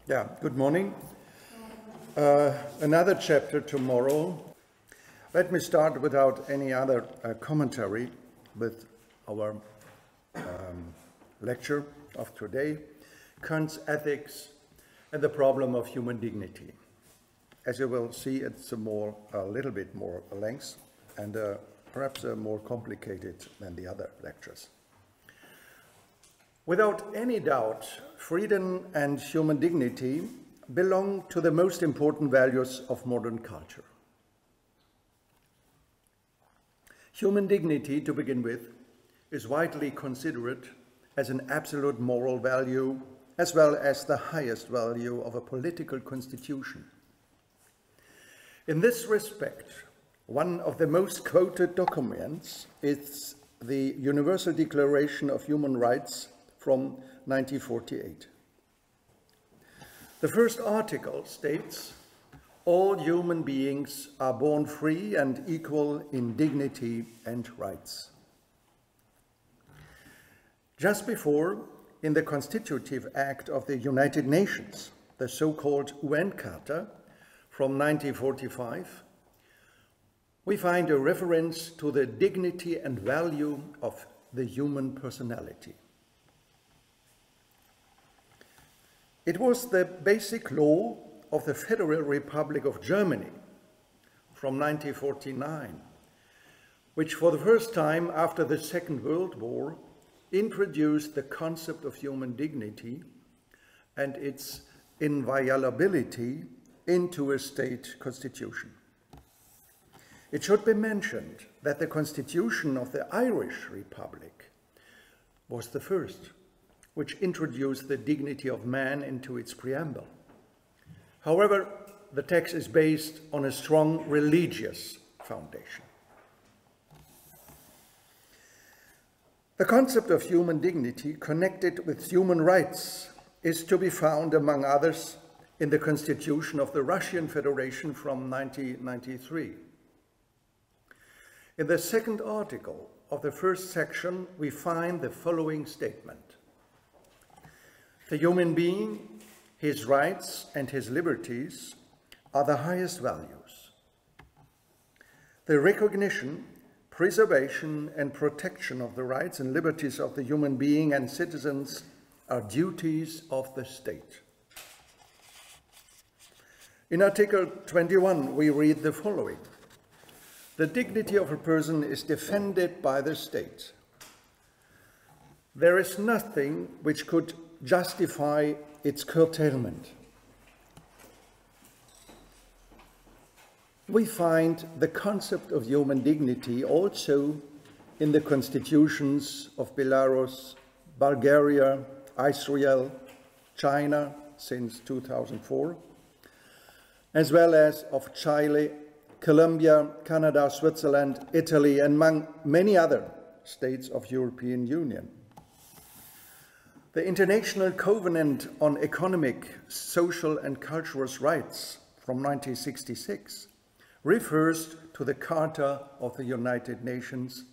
Yeah, good morning. Another chapter tomorrow. Let me start without any other commentary with our lecture of today, Kant's ethics and the problem of human dignity. As you will see, it's a little bit more length and perhaps more complicated than the other lectures. Without any doubt, freedom and human dignity belong to the most important values of modern culture. Human dignity, to begin with, is widely considered as an absolute moral value, as well as the highest value of a political constitution. In this respect, one of the most quoted documents is the Universal Declaration of Human Rights from 1948. The first article states, "All human beings are born free and equal in dignity and rights." Just before, in the Constitutive Act of the United Nations, the so-called UN Charta from 1945, we find a reference to the dignity and value of the human personality. It was the basic law of the Federal Republic of Germany from 1949, which for the first time after the Second World War introduced the concept of human dignity and its inviolability into a state constitution. It should be mentioned that the constitution of the Irish Republic was the first which introduced the dignity of man into its preamble. However, the text is based on a strong religious foundation. The concept of human dignity connected with human rights is to be found, among others, in the Constitution of the Russian Federation from 1993. In the second article of the first section, we find the following statement. The human being, his rights and his liberties are the highest values. The recognition, preservation and protection of the rights and liberties of the human being and citizens are duties of the state. In Article 21, we read the following. The dignity of a person is defended by the state. There is nothing which could justify its curtailment. We find the concept of human dignity also in the constitutions of Belarus, Bulgaria, Israel, China since 2004, as well as of Chile, Colombia, Canada, Switzerland, Italy, and among many other states of the European Union. The International Covenant on Economic, Social and Cultural Rights from 1966 refers to the Charter of the United Nations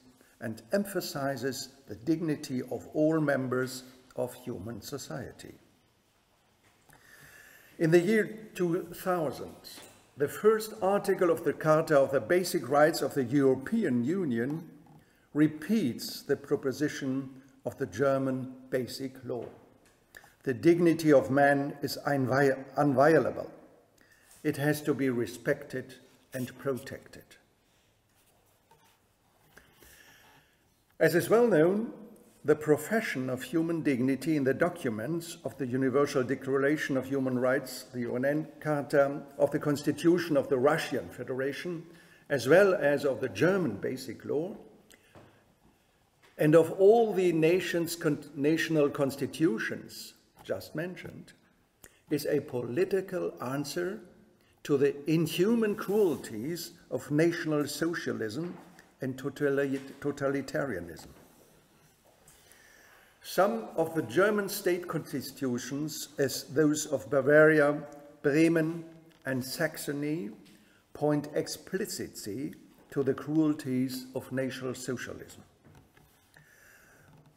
and emphasizes the dignity of all members of human society. In the year 2000, the first article of the Charter of the Basic Rights of the European Union repeats the proposition of the German Basic Law. The dignity of man is inviolable. It has to be respected and protected. As is well known, the profession of human dignity in the documents of the Universal Declaration of Human Rights, the UN Charta, of the Constitution of the Russian Federation, as well as of the German Basic Law, and of all the national constitutions just mentioned, is a political answer to the inhuman cruelties of National Socialism and totalitarianism. Some of the German state constitutions, as those of Bavaria, Bremen, and Saxony, point explicitly to the cruelties of National Socialism.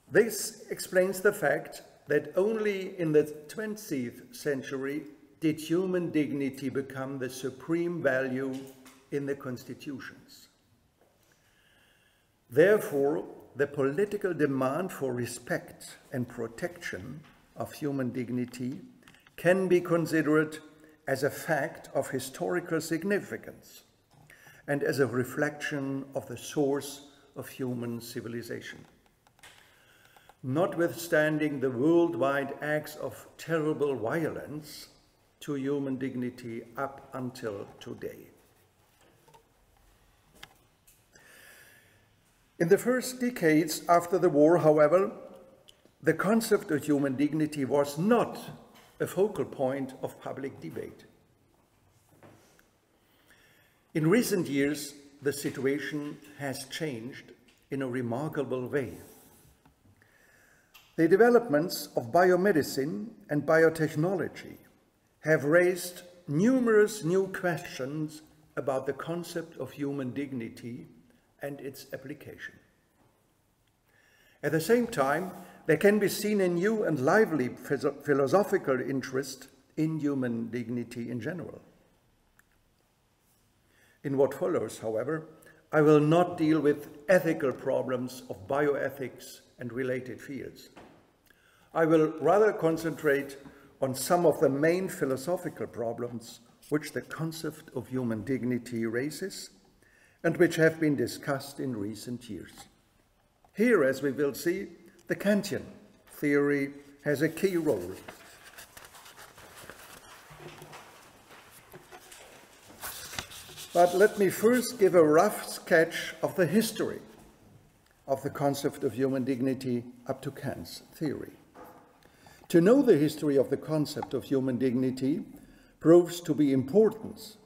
This explains the fact that only in the 20th century did human dignity become the supreme value in the constitutions. Therefore, the political demand for respect and protection of human dignity can be considered as a fact of historical significance and as a reflection of the source of human civilization. Notwithstanding the worldwide acts of terrible violence to human dignity up until today. In the first decades after the war, however, the concept of human dignity was not a focal point of public debate. In recent years, the situation has changed in a remarkable way. The developments of biomedicine and biotechnology have raised numerous new questions about the concept of human dignity and its application. At the same time, there can be seen a new and lively philosophical interest in human dignity in general. In what follows, however, I will not deal with ethical problems of bioethics and related fields. I will rather concentrate on some of the main philosophical problems which the concept of human dignity raises and which have been discussed in recent years. Here, as we will see, the Kantian theory has a key role. But let me first give a rough sketch of the history of the concept of human dignity up to Kant's theory. To know the history of the concept of human dignity proves to be important,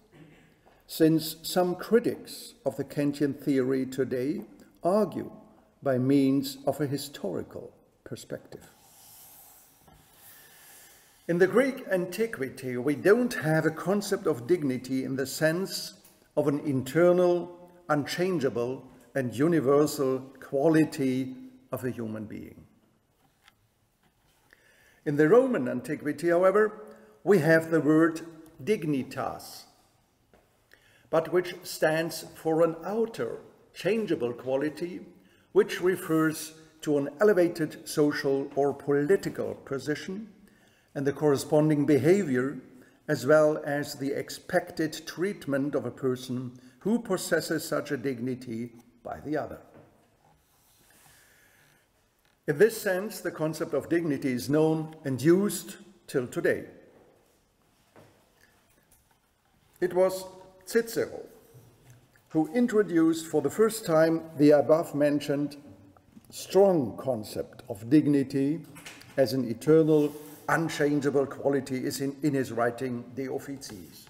since some critics of the Kantian theory today argue by means of a historical perspective. In the Greek antiquity, we don't have a concept of dignity in the sense of an internal, unchangeable, and universal quality of a human being. In the Roman antiquity, however, we have the word dignitas, but which stands for an outer, changeable quality, which refers to an elevated social or political position and the corresponding behavior, as well as the expected treatment of a person who possesses such a dignity by the other. In this sense, the concept of dignity is known and used till today. It was Cicero who introduced for the first time the above-mentioned strong concept of dignity as an eternal, unchangeable quality in his writing De Officiis.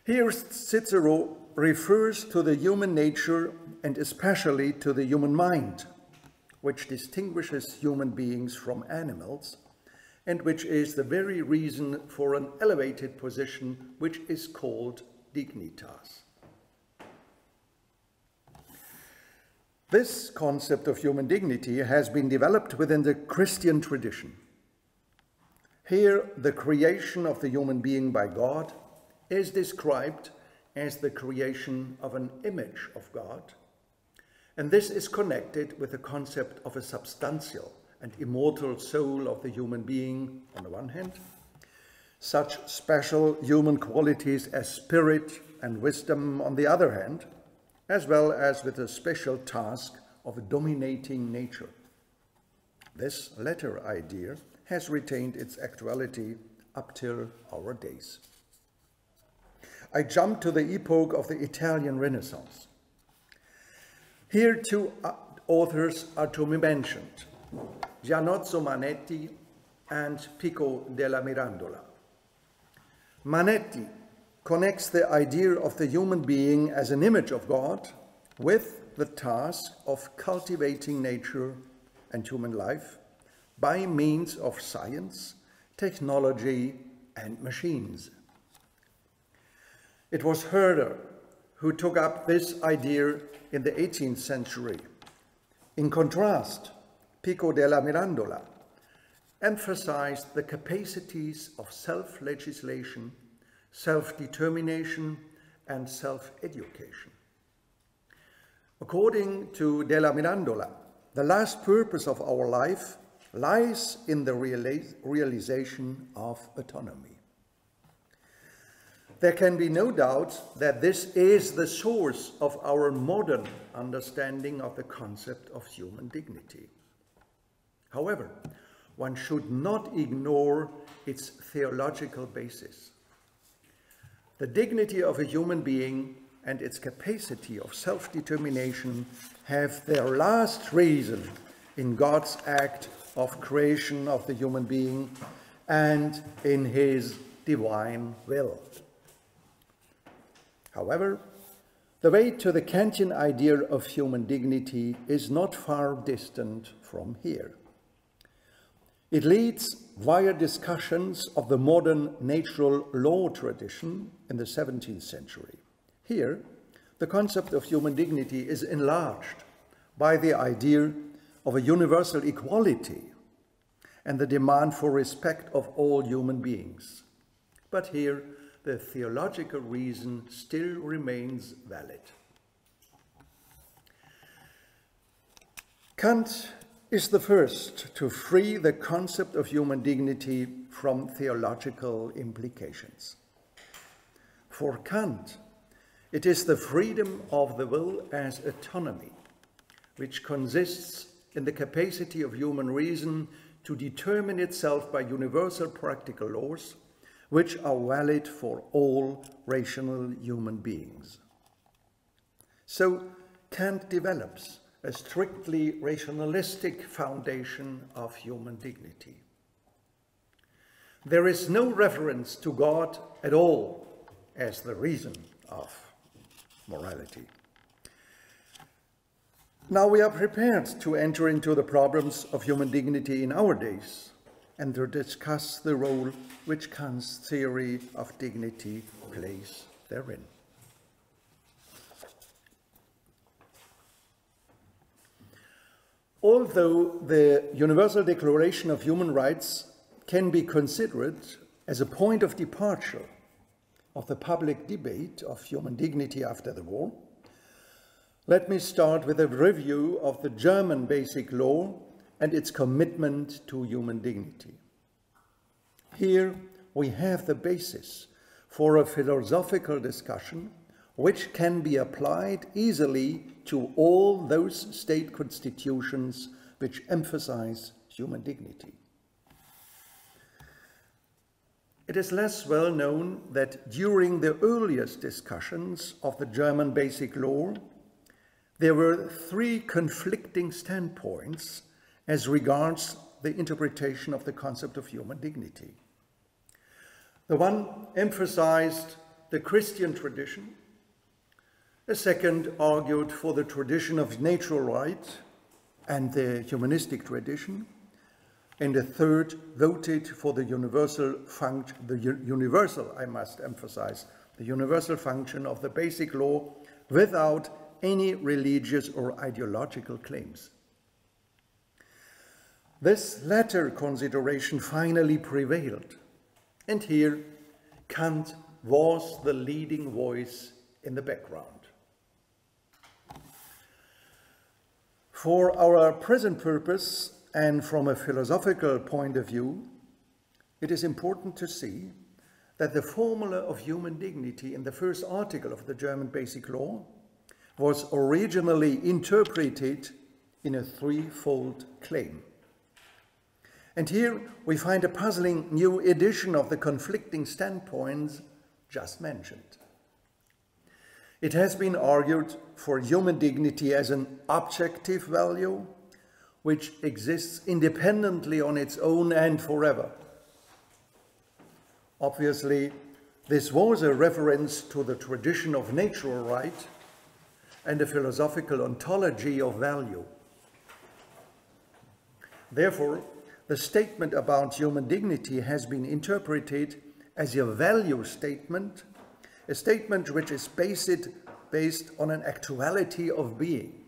Here Cicero refers to the human nature and especially to the human mind, which distinguishes human beings from animals and which is the very reason for an elevated position which is called dignitas. This concept of human dignity has been developed within the Christian tradition. Here, the creation of the human being by God is described as the creation of an image of God, and this is connected with the concept of a substantial and immortal soul of the human being on the one hand, such special human qualities as spirit and wisdom on the other hand, as well as with a special task of dominating nature. This latter idea has retained its actuality up till our days. I jump to the epoch of the Italian Renaissance. Here two authors are to be mentioned, Giannozzo Manetti and Pico della Mirandola. Manetti connects the idea of the human being as an image of God with the task of cultivating nature and human life by means of science, technology, and machines. It was Herder who took up this idea in the 18th century. In contrast, Pico della Mirandola emphasized the capacities of self-legislation, self-determination, and self-education. According to De la Mirandola, the last purpose of our life lies in the realization of autonomy. There can be no doubt that this is the source of our modern understanding of the concept of human dignity. However, one should not ignore its theological basis. The dignity of a human being and its capacity of self-determination have their last reason in God's act of creation of the human being and in his divine will. However, the way to the Kantian idea of human dignity is not far distant from here. It leads via discussions of the modern natural law tradition in the 17th century. Here, the concept of human dignity is enlarged by the idea of a universal equality and the demand for respect of all human beings. But here, the theological reason still remains valid. Kant is the first to free the concept of human dignity from theological implications. For Kant, it is the freedom of the will as autonomy, which consists in the capacity of human reason to determine itself by universal practical laws, which are valid for all rational human beings. So Kant develops a strictly rationalistic foundation of human dignity. There is no reference to God at all as the reason of morality. Now we are prepared to enter into the problems of human dignity in our days and to discuss the role which Kant's theory of dignity plays therein. Although the Universal Declaration of Human Rights can be considered as a point of departure of the public debate of human dignity after the war, let me start with a review of the German Basic Law and its commitment to human dignity. Here we have the basis for a philosophical discussion which can be applied easily to all those state constitutions which emphasize human dignity. It is less well known that during the earliest discussions of the German Basic Law, there were three conflicting standpoints as regards the interpretation of the concept of human dignity. The one emphasized the Christian tradition, a second argued for the tradition of natural right and the humanistic tradition, and a third voted for the universal function of the Basic Law without any religious or ideological claims. This latter consideration finally prevailed, and here Kant was the leading voice in the background. For our present purpose and from a philosophical point of view, it is important to see that the formula of human dignity in the first article of the German Basic Law was originally interpreted in a threefold claim. And here we find a puzzling new edition of the conflicting standpoints just mentioned. It has been argued for human dignity as an objective value which exists independently on its own and forever. Obviously, this was a reference to the tradition of natural right and a philosophical ontology of value. Therefore, the statement about human dignity has been interpreted as a value statement, a statement which is based on an actuality of being,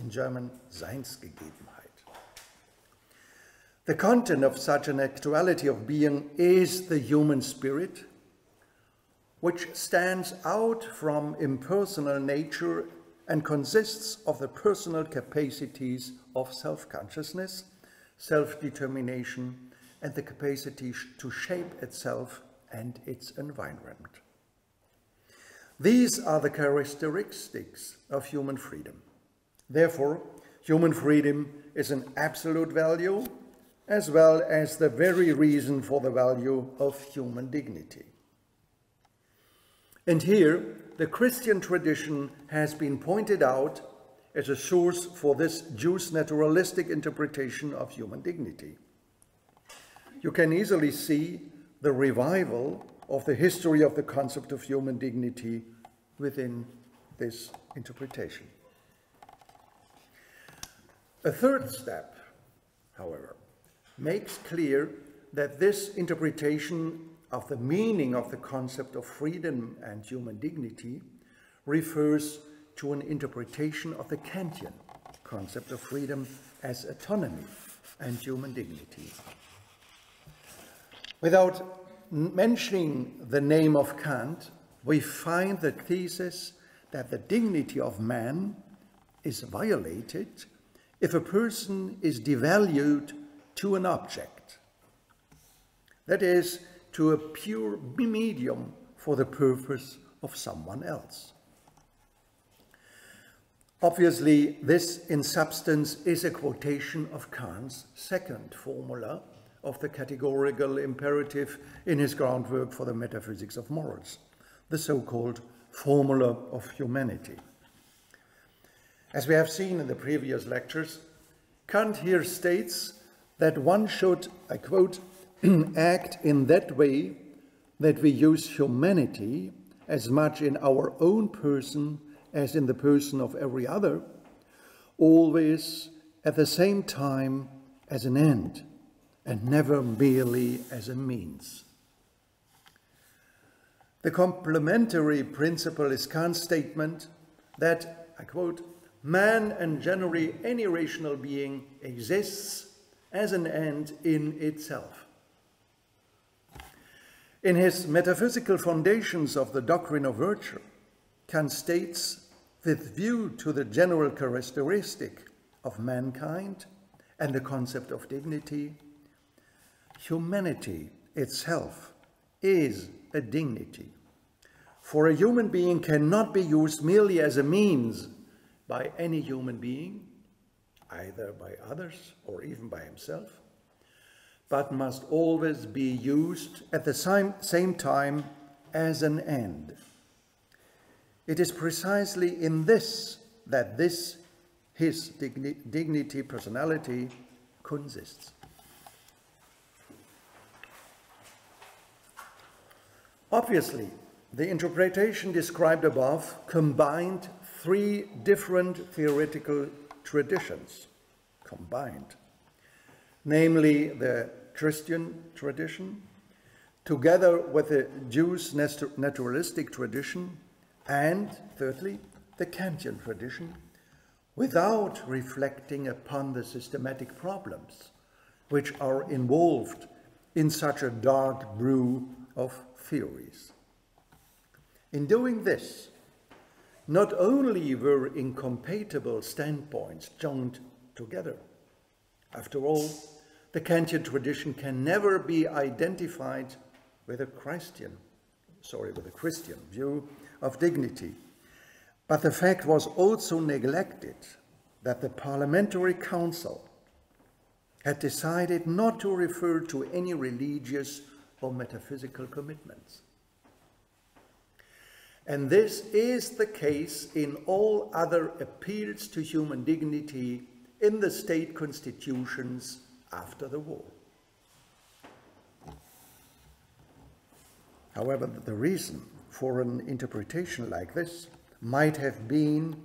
in German Seinsgegebenheit. The content of such an actuality of being is the human spirit, which stands out from impersonal nature and consists of the personal capacities of self-consciousness, self-determination, and the capacity to shape itself and its environment. These are the characteristics of human freedom. Therefore, human freedom is an absolute value, as well as the very reason for the value of human dignity. And here, the Christian tradition has been pointed out as a source for this Jewish naturalistic interpretation of human dignity. You can easily see the revival of the history of the concept of human dignity within this interpretation. A third step, however, makes clear that this interpretation of the meaning of the concept of freedom and human dignity refers to an interpretation of the Kantian concept of freedom as autonomy and human dignity. Without mentioning the name of Kant, we find the thesis that the dignity of man is violated if a person is devalued to an object, that is, to a pure medium for the purpose of someone else. Obviously, this in substance is a quotation of Kant's second formula of the categorical imperative in his groundwork for the metaphysics of morals, the so-called formula of humanity. As we have seen in the previous lectures, Kant here states that one should, I quote, act in that way that we use humanity as much in our own person as in the person of every other, always at the same time as an end and never merely as a means. The complementary principle is Kant's statement that, I quote, man and generally any rational being exists as an end in itself. In his metaphysical foundations of the doctrine of virtue, Kant states, with view to the general characteristic of mankind and the concept of dignity, humanity itself is a dignity. For a human being cannot be used merely as a means by any human being, either by others or even by himself, but must always be used at the same time as an end. It is precisely in this that his dignity, personality, consists. Obviously, the interpretation described above combined three different theoretical traditions, namely the Christian tradition, together with the Jewish naturalistic tradition, and thirdly, the Kantian tradition, without reflecting upon the systematic problems which are involved in such a dark brew of theories. In doing this, not only were incompatible standpoints joined together. After all, the Kantian tradition can never be identified with a Christian view of dignity. But the fact was also neglected that the Parliamentary Council had decided not to refer to any religious or metaphysical commitments. And this is the case in all other appeals to human dignity in the state constitutions after the war. However, the reason for an interpretation like this might have been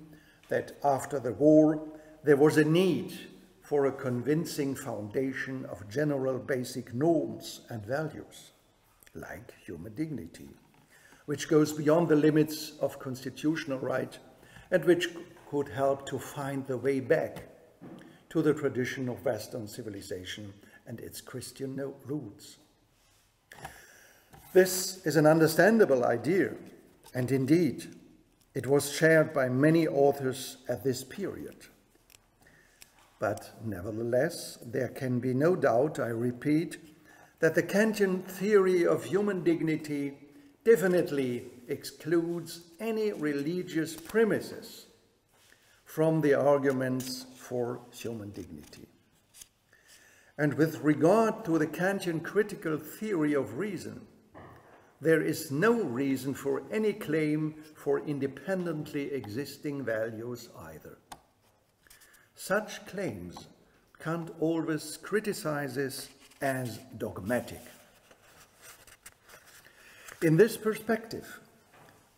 that after the war there was a need for a convincing foundation of general basic norms and values, like human dignity, which goes beyond the limits of constitutional right and which could help to find the way back to the tradition of Western civilization and its Christian roots. This is an understandable idea, and indeed, it was shared by many authors at this period. But nevertheless, there can be no doubt, I repeat, that the Kantian theory of human dignity definitely excludes any religious premises from the arguments for human dignity. And with regard to the Kantian critical theory of reason, there is no reason for any claim for independently existing values either. Such claims Kant always criticizes as dogmatic. In this perspective,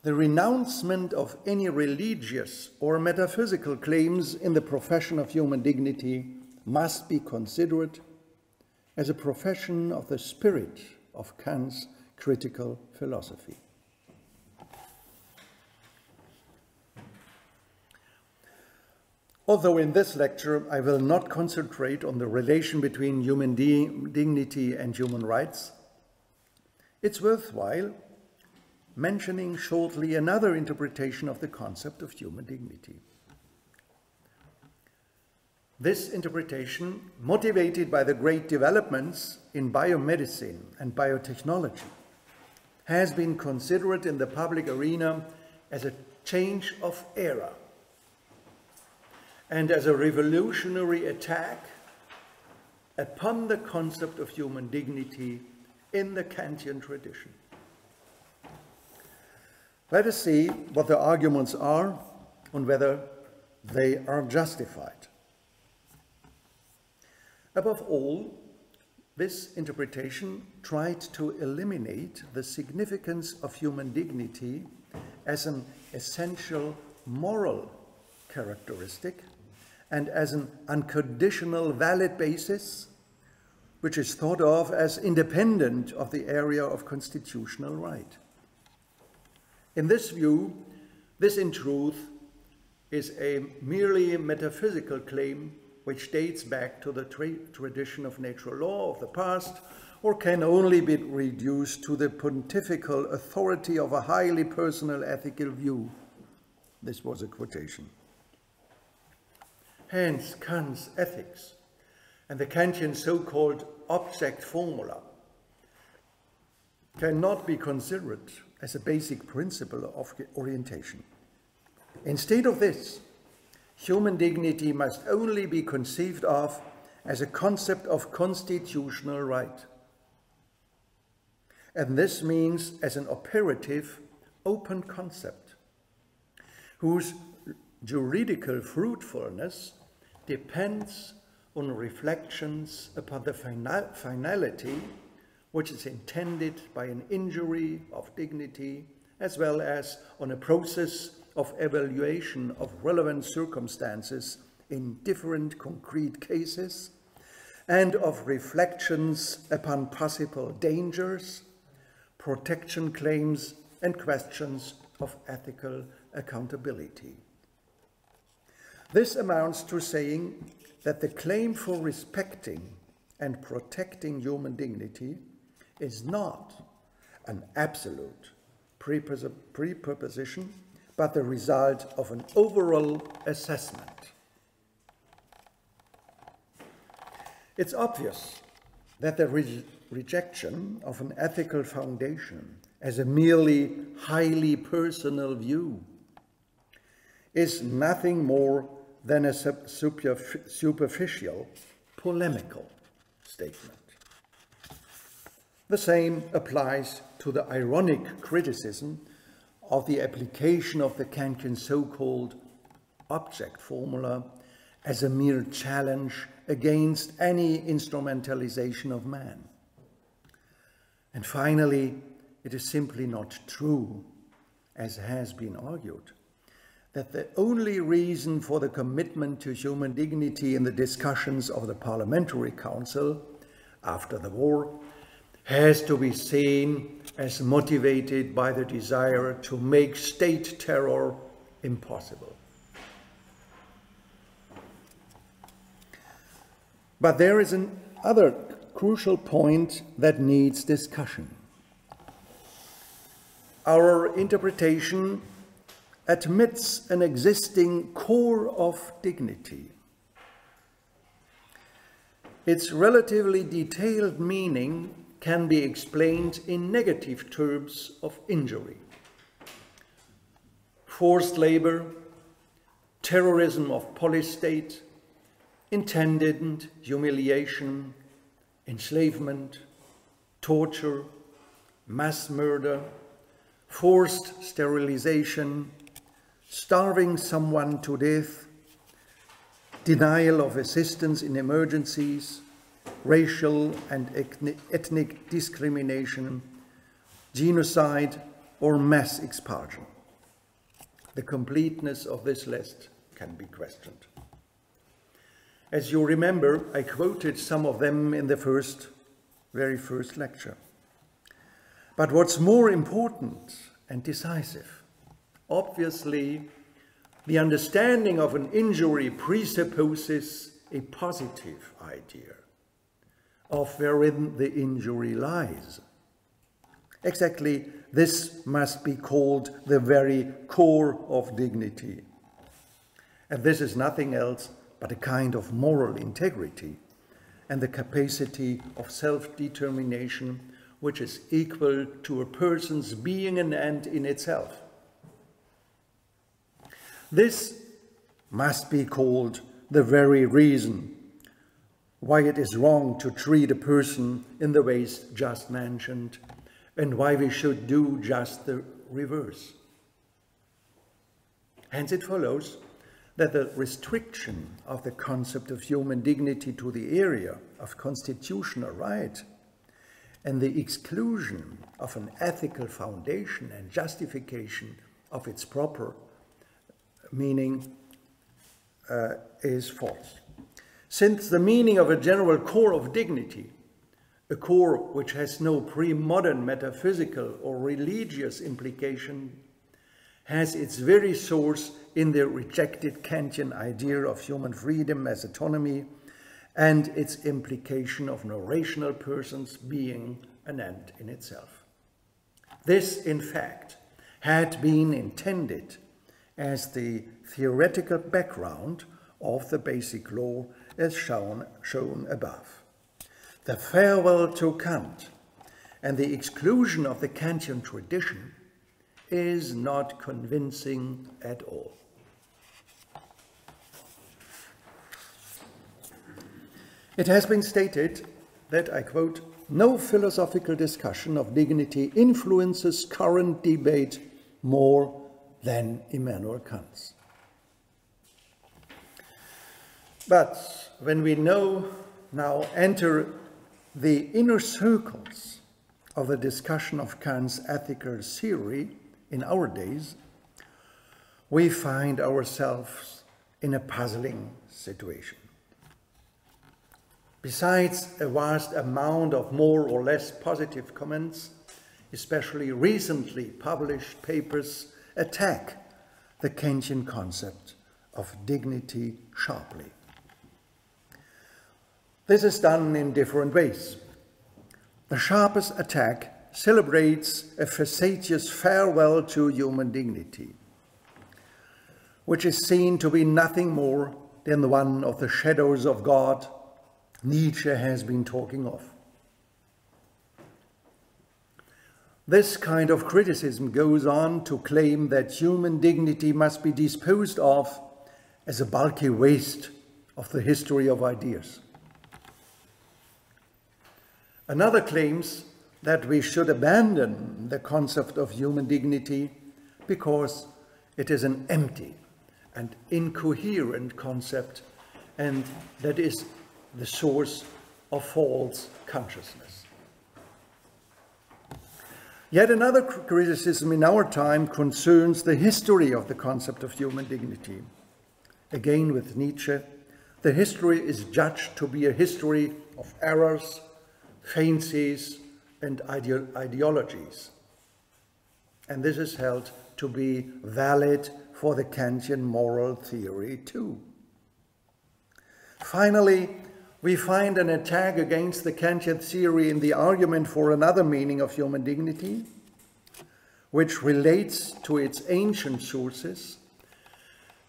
the renouncement of any religious or metaphysical claims in the profession of human dignity must be considered as a profession of the spirit of Kant's critical philosophy. Although in this lecture I will not concentrate on the relation between human dignity and human rights, it's worthwhile mentioning shortly another interpretation of the concept of human dignity. This interpretation, motivated by the great developments in biomedicine and biotechnology, has been considered in the public arena as a change of era and as a revolutionary attack upon the concept of human dignity in the Kantian tradition. Let us see what the arguments are and whether they are justified. Above all, this interpretation tried to eliminate the significance of human dignity as an essential moral characteristic and as an unconditional valid basis, which is thought of as independent of the area of constitutional right. In this view, this in truth is a merely metaphysical claim which dates back to the tradition of natural law of the past, or can only be reduced to the pontifical authority of a highly personal ethical view. This was a quotation. Hence, Kant's ethics and the Kantian so-called object formula cannot be considered as a basic principle of orientation. Instead of this, human dignity must only be conceived of as a concept of constitutional right. And this means as an operative, open concept, whose juridical fruitfulness depends on reflections upon the finality which is intended by an injury of dignity, as well as on a process of evaluation of relevant circumstances in different concrete cases, and of reflections upon possible dangers, protection claims, and questions of ethical accountability. This amounts to saying that the claim for respecting and protecting human dignity is not an absolute preposition, but the result of an overall assessment. It's obvious that the rejection of an ethical foundation as a merely highly personal view is nothing more than a superficial, polemical statement. The same applies to the ironic criticism of the application of the Kantian so-called object formula as a mere challenge against any instrumentalization of man. And finally, it is simply not true, as has been argued, that the only reason for the commitment to human dignity in the discussions of the Parliamentary Council after the war has to be seen as motivated by the desire to make state terror impossible. But there is another crucial point that needs discussion. Our interpretation admits an existing core of dignity. Its relatively detailed meaning can be explained in negative terms of injury. Forced labor, terrorism of police state, intended humiliation, enslavement, torture, mass murder, forced sterilization, starving someone to death, denial of assistance in emergencies, racial and ethnic discrimination, genocide, or mass expulsion. The completeness of this list can be questioned. As you remember, I quoted some of them in the very first lecture. But what's more important and decisive, obviously, the understanding of an injury presupposes a positive idea of wherein the injury lies. Exactly, this must be called the very core of dignity. And this is nothing else but a kind of moral integrity and the capacity of self-determination which is equal to a person's being an end in itself. This must be called the very reason why it is wrong to treat a person in the ways just mentioned and why we should do just the reverse. Hence it follows that the restriction of the concept of human dignity to the area of constitutional right and the exclusion of an ethical foundation and justification of its proper meaning is false. Since the meaning of a general core of dignity, a core which has no pre-modern metaphysical or religious implication, has its very source in the rejected Kantian idea of human freedom as autonomy and its implication of no rational person's being an end in itself. This, in fact, had been intended as the theoretical background of the basic law as shown above. The farewell to Kant and the exclusion of the Kantian tradition is not convincing at all. It has been stated that, I quote, "No philosophical discussion of dignity influences current debate more than Immanuel Kant's." But when we now enter the inner circles of the discussion of Kant's ethical theory in our days, we find ourselves in a puzzling situation. Besides a vast amount of more or less positive comments, especially recently published papers attack the Kantian concept of dignity sharply. This is done in different ways. The sharpest attack celebrates a facetious farewell to human dignity, which is seen to be nothing more than one of the shadows of God Nietzsche has been talking of. This kind of criticism goes on to claim that human dignity must be disposed of as a bulky waste of the history of ideas. Another claims that we should abandon the concept of human dignity because it is an empty and incoherent concept, and that is the source of false consciousness. Yet another criticism in our time concerns the history of the concept of human dignity. Again, with Nietzsche, the history is judged to be a history of errors, fancies, and ideologies. And this is held to be valid for the Kantian moral theory too. Finally, we find an attack against the Kantian theory in the argument for another meaning of human dignity, which relates to its ancient sources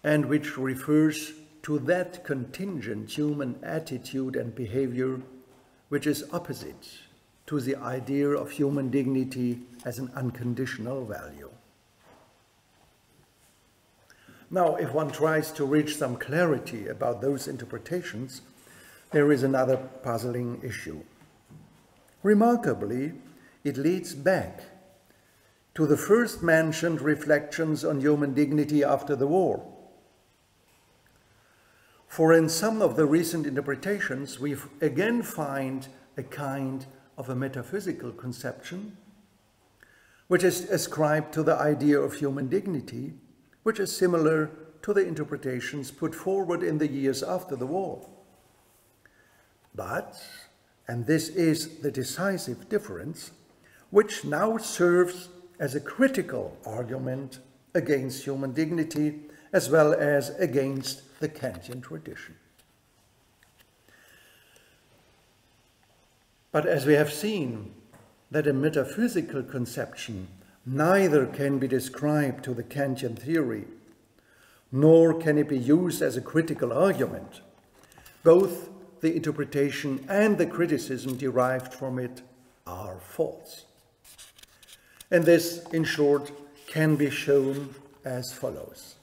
and which refers to that contingent human attitude and behavior which is opposite to the idea of human dignity as an unconditional value. Now, if one tries to reach some clarity about those interpretations, there is another puzzling issue. Remarkably, it leads back to the first mentioned reflections on human dignity after the war. For in some of the recent interpretations, we again find a kind of a metaphysical conception, which is ascribed to the idea of human dignity, which is similar to the interpretations put forward in the years after the war. But, and this is the decisive difference, which now serves as a critical argument against human dignity as well as against the Kantian tradition. But as we have seen, that a metaphysical conception neither can be described to the Kantian theory, nor can it be used as a critical argument. Both the interpretation and the criticism derived from it are false. And this, in short, can be shown as follows.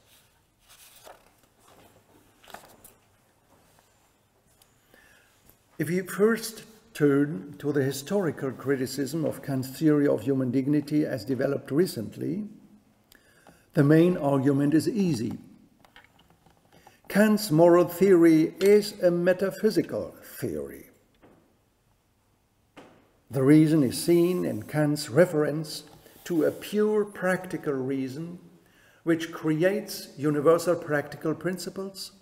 If we first turn to the historical criticism of Kant's theory of human dignity as developed recently, the main argument is easy. Kant's moral theory is a metaphysical theory. The reason is seen in Kant's reference to a pure practical reason which creates universal practical principles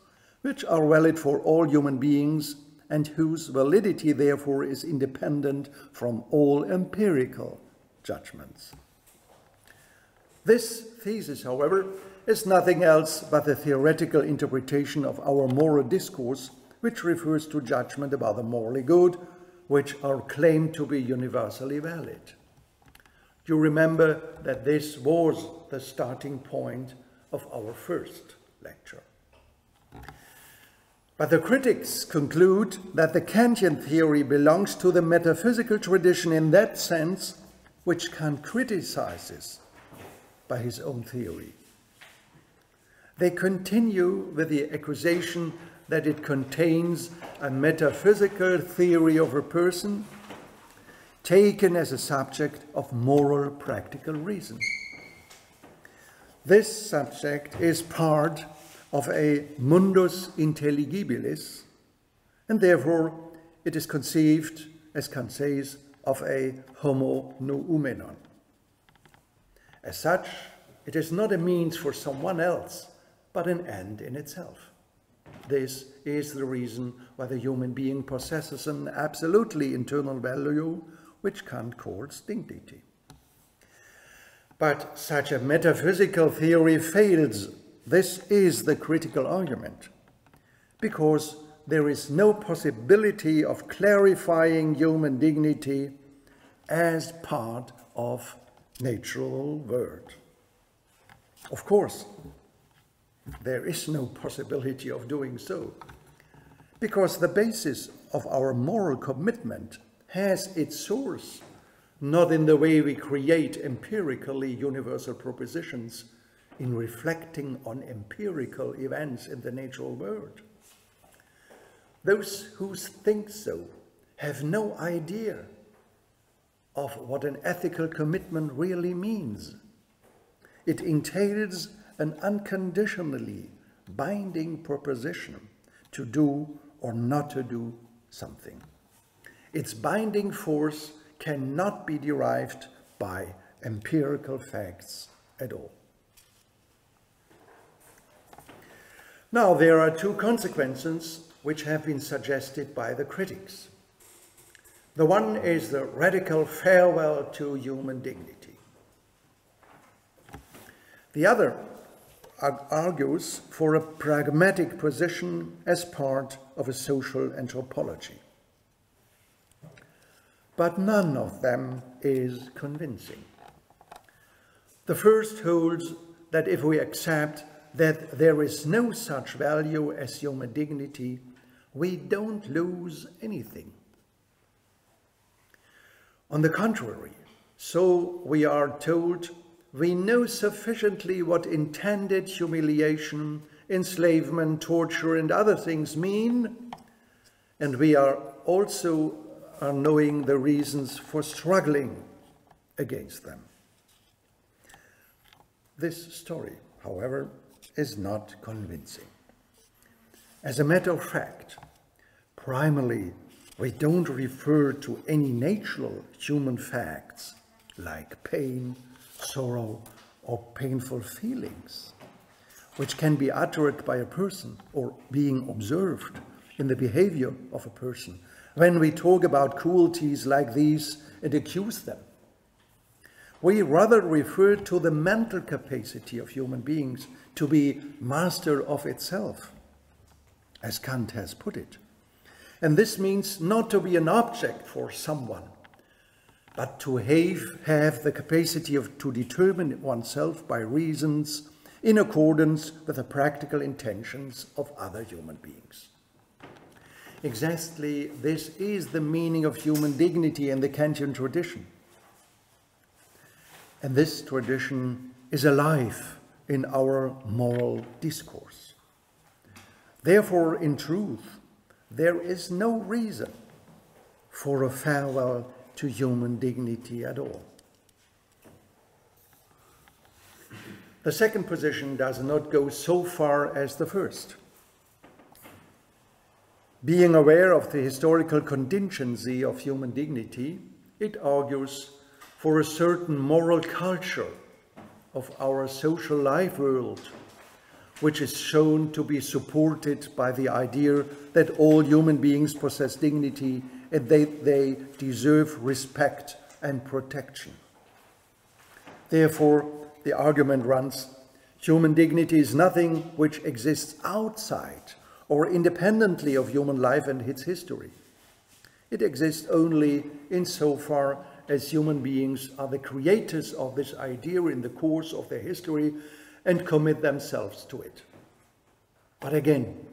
which are valid for all human beings and whose validity therefore is independent from all empirical judgments. This thesis, however, is nothing else but the theoretical interpretation of our moral discourse, which refers to judgment about the morally good, which are claimed to be universally valid. You remember that this was the starting point of our first lecture. But the critics conclude that the Kantian theory belongs to the metaphysical tradition in that sense which Kant criticizes by his own theory. They continue with the accusation that it contains a metaphysical theory of a person taken as a subject of moral practical reason. This subject is part of a mundus intelligibilis, and therefore it is conceived, as Kant says, of a homo noumenon. As such, it is not a means for someone else, but an end in itself. This is the reason why the human being possesses an absolutely internal value, which Kant calls dignity. But such a metaphysical theory fails. This is the critical argument, because there is no possibility of clarifying human dignity as part of natural world. Of course, there is no possibility of doing so, because the basis of our moral commitment has its source not in the way we create empirically universal propositions in reflecting on empirical events in the natural world. Those who think so have no idea of what an ethical commitment really means. It entails an unconditionally binding proposition to do or not to do something. Its binding force cannot be derived by empirical facts at all. Now, there are two consequences which have been suggested by the critics. The one is the radical farewell to human dignity. The other argues for a pragmatic position as part of a social anthropology. But none of them is convincing. The first holds that if we accept that there is no such value as human dignity, we don't lose anything. On the contrary, so we are told, we know sufficiently what intended humiliation, enslavement, torture, and other things mean, and we are also knowing the reasons for struggling against them. This story, however, is not convincing. As a matter of fact, primarily, we don't refer to any natural human facts like pain, sorrow, or painful feelings, which can be uttered by a person or being observed in the behavior of a person when we talk about cruelties like these and accuse them. We rather refer to the mental capacity of human beings to be master of itself, as Kant has put it. And this means not to be an object for someone, but to have the capacity to determine oneself by reasons in accordance with the practical intentions of other human beings. Exactly this is the meaning of human dignity in the Kantian tradition. And this tradition is alive in our moral discourse. Therefore, in truth, there is no reason for a farewell to human dignity at all. The second position does not go so far as the first. Being aware of the historical contingency of human dignity, it argues for a certain moral culture of our social life world, which is shown to be supported by the idea that all human beings possess dignity and they deserve respect and protection. Therefore, the argument runs, human dignity is nothing which exists outside or independently of human life and its history. It exists only insofar as human beings are the creators of this idea in the course of their history and commit themselves to it. But again,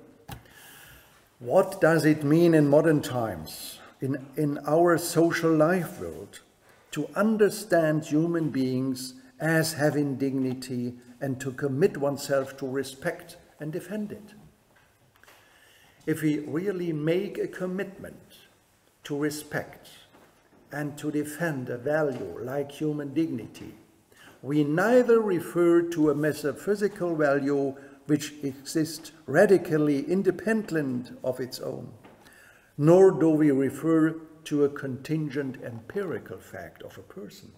what does it mean in modern times, in our social life world, to understand human beings as having dignity and to commit oneself to respect and defend it? If we really make a commitment to respect and to defend a value like human dignity, we neither refer to a metaphysical value which exists radically independent of its own, nor do we refer to a contingent empirical fact of a person.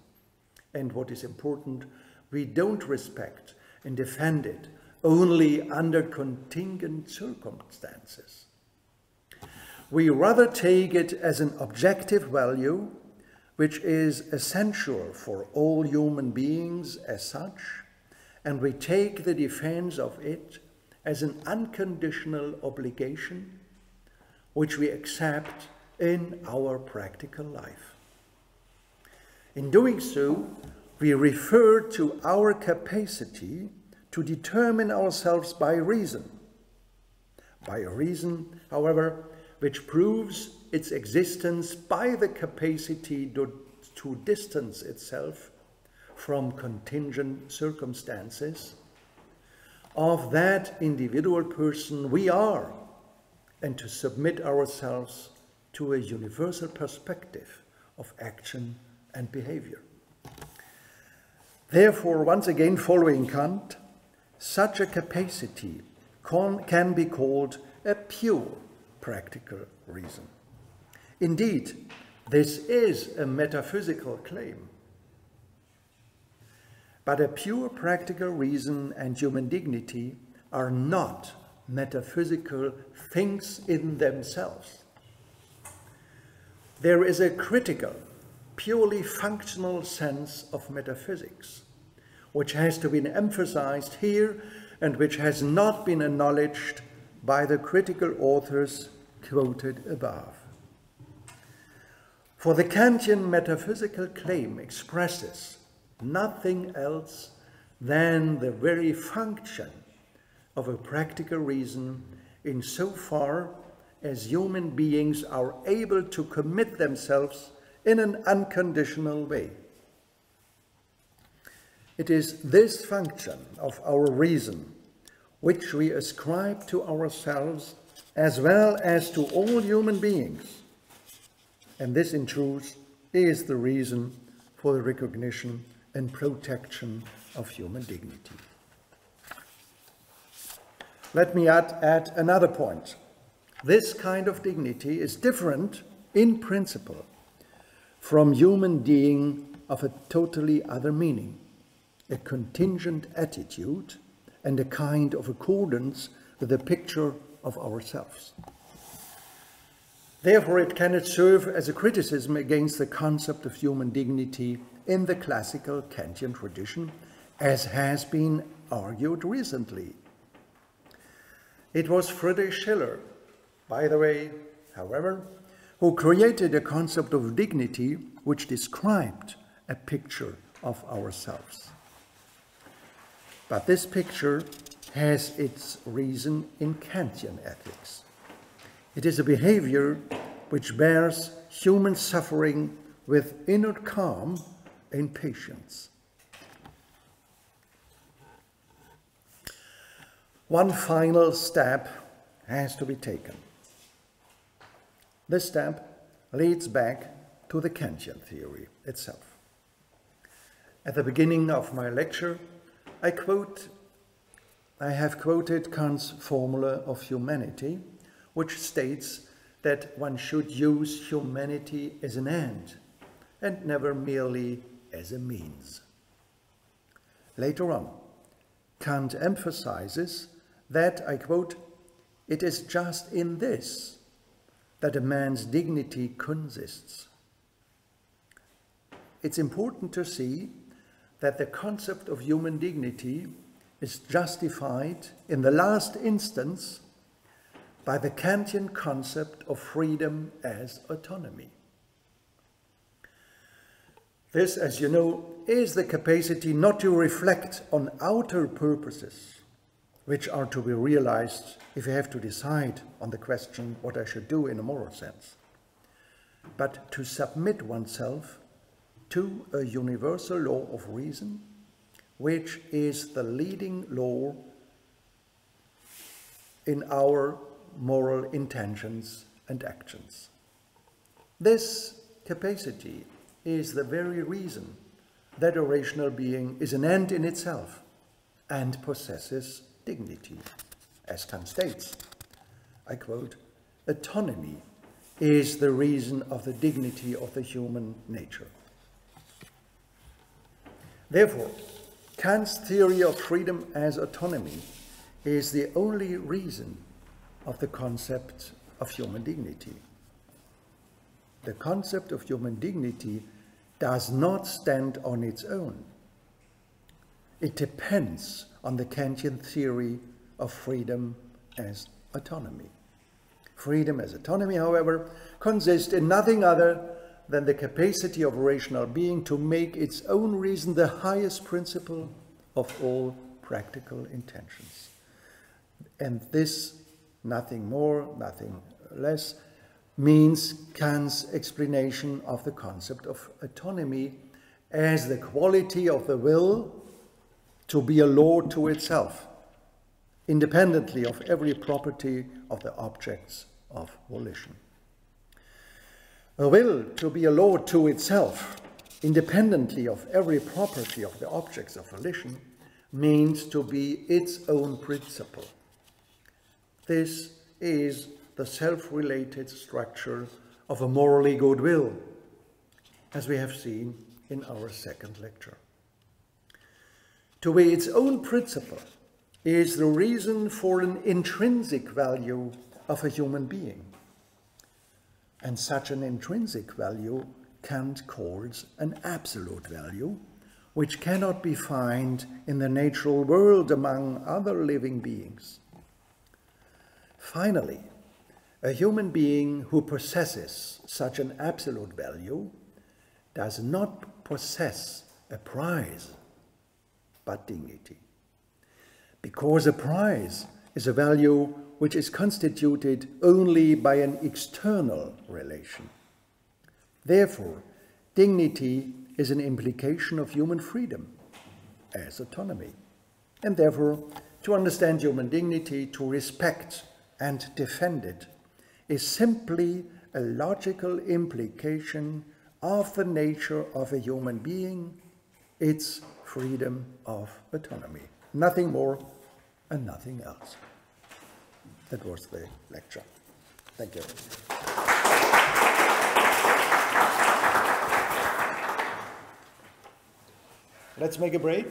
And what is important, we don't respect and defend it only under contingent circumstances. We rather take it as an objective value which is essential for all human beings as such, and we take the defense of it as an unconditional obligation which we accept in our practical life. In doing so, we refer to our capacity to determine ourselves by reason. By a reason, however, which proves its existence by the capacity to distance itself from contingent circumstances of that individual person we are, and to submit ourselves to a universal perspective of action and behavior. Therefore, once again following Kant, such a capacity can be called a pure practical reason. Indeed, this is a metaphysical claim. But a pure practical reason and human dignity are not metaphysical things in themselves. There is a critical, purely functional sense of metaphysics, which has to be emphasized here and which has not been acknowledged by the critical authors quoted above. For the Kantian metaphysical claim expresses nothing else than the very function of a practical reason insofar as human beings are able to commit themselves in an unconditional way. It is this function of our reason which we ascribe to ourselves as well as to all human beings. And this, in truth, is the reason for the recognition and protection of human dignity. Let me add another point. This kind of dignity is different in principle from human being of a totally other meaning, a contingent attitude and a kind of accordance with a picture of ourselves. Therefore, it cannot serve as a criticism against the concept of human dignity in the classical Kantian tradition, as has been argued recently. It was Friedrich Schiller, by the way, however, who created a concept of dignity which described a picture of ourselves. But this picture has its reason in Kantian ethics. It is a behavior which bears human suffering with inner calm and patience. One final step has to be taken. This step leads back to the Kantian theory itself. At the beginning of my lecture, I have quoted Kant's formula of humanity, which states that one should use humanity as an end and never merely as a means. Later on, Kant emphasizes that, I quote, "It is just in this that a man's dignity consists." It's important to see that the concept of human dignity is justified in the last instance by the Kantian concept of freedom as autonomy. This, as you know, is the capacity not to reflect on outer purposes which are to be realized if you have to decide on the question what I should do in a moral sense, but to submit oneself to a universal law of reason, which is the leading law in our moral intentions and actions. This capacity is the very reason that a rational being is an end in itself and possesses dignity. As Kant states, I quote, "Autonomy is the reason of the dignity of the human nature." Therefore, Kant's theory of freedom as autonomy is the only reason of the concept of human dignity. The concept of human dignity does not stand on its own. It depends on the Kantian theory of freedom as autonomy. Freedom as autonomy, however, consists in nothing other than the capacity of a rational being to make its own reason the highest principle of all practical intentions. And this, nothing more, nothing less, means Kant's explanation of the concept of autonomy as the quality of the will to be a law to itself, independently of every property of the objects of volition. A will to be a law to itself, independently of every property of the objects of volition, means to be its own principle. This is the self-related structure of a morally good will, as we have seen in our second lecture. To be its own principle is the reason for an intrinsic value of a human being. And such an intrinsic value Kant calls an absolute value, which cannot be found in the natural world among other living beings. Finally, a human being who possesses such an absolute value does not possess a prize, but dignity. Because a prize is a value which is constituted only by an external relation. Therefore, dignity is an implication of human freedom as autonomy. And therefore, to understand human dignity, to respect and defend it, is simply a logical implication of the nature of a human being, its freedom of autonomy. Nothing more and nothing else. That was the lecture. Thank you. Let's make a break.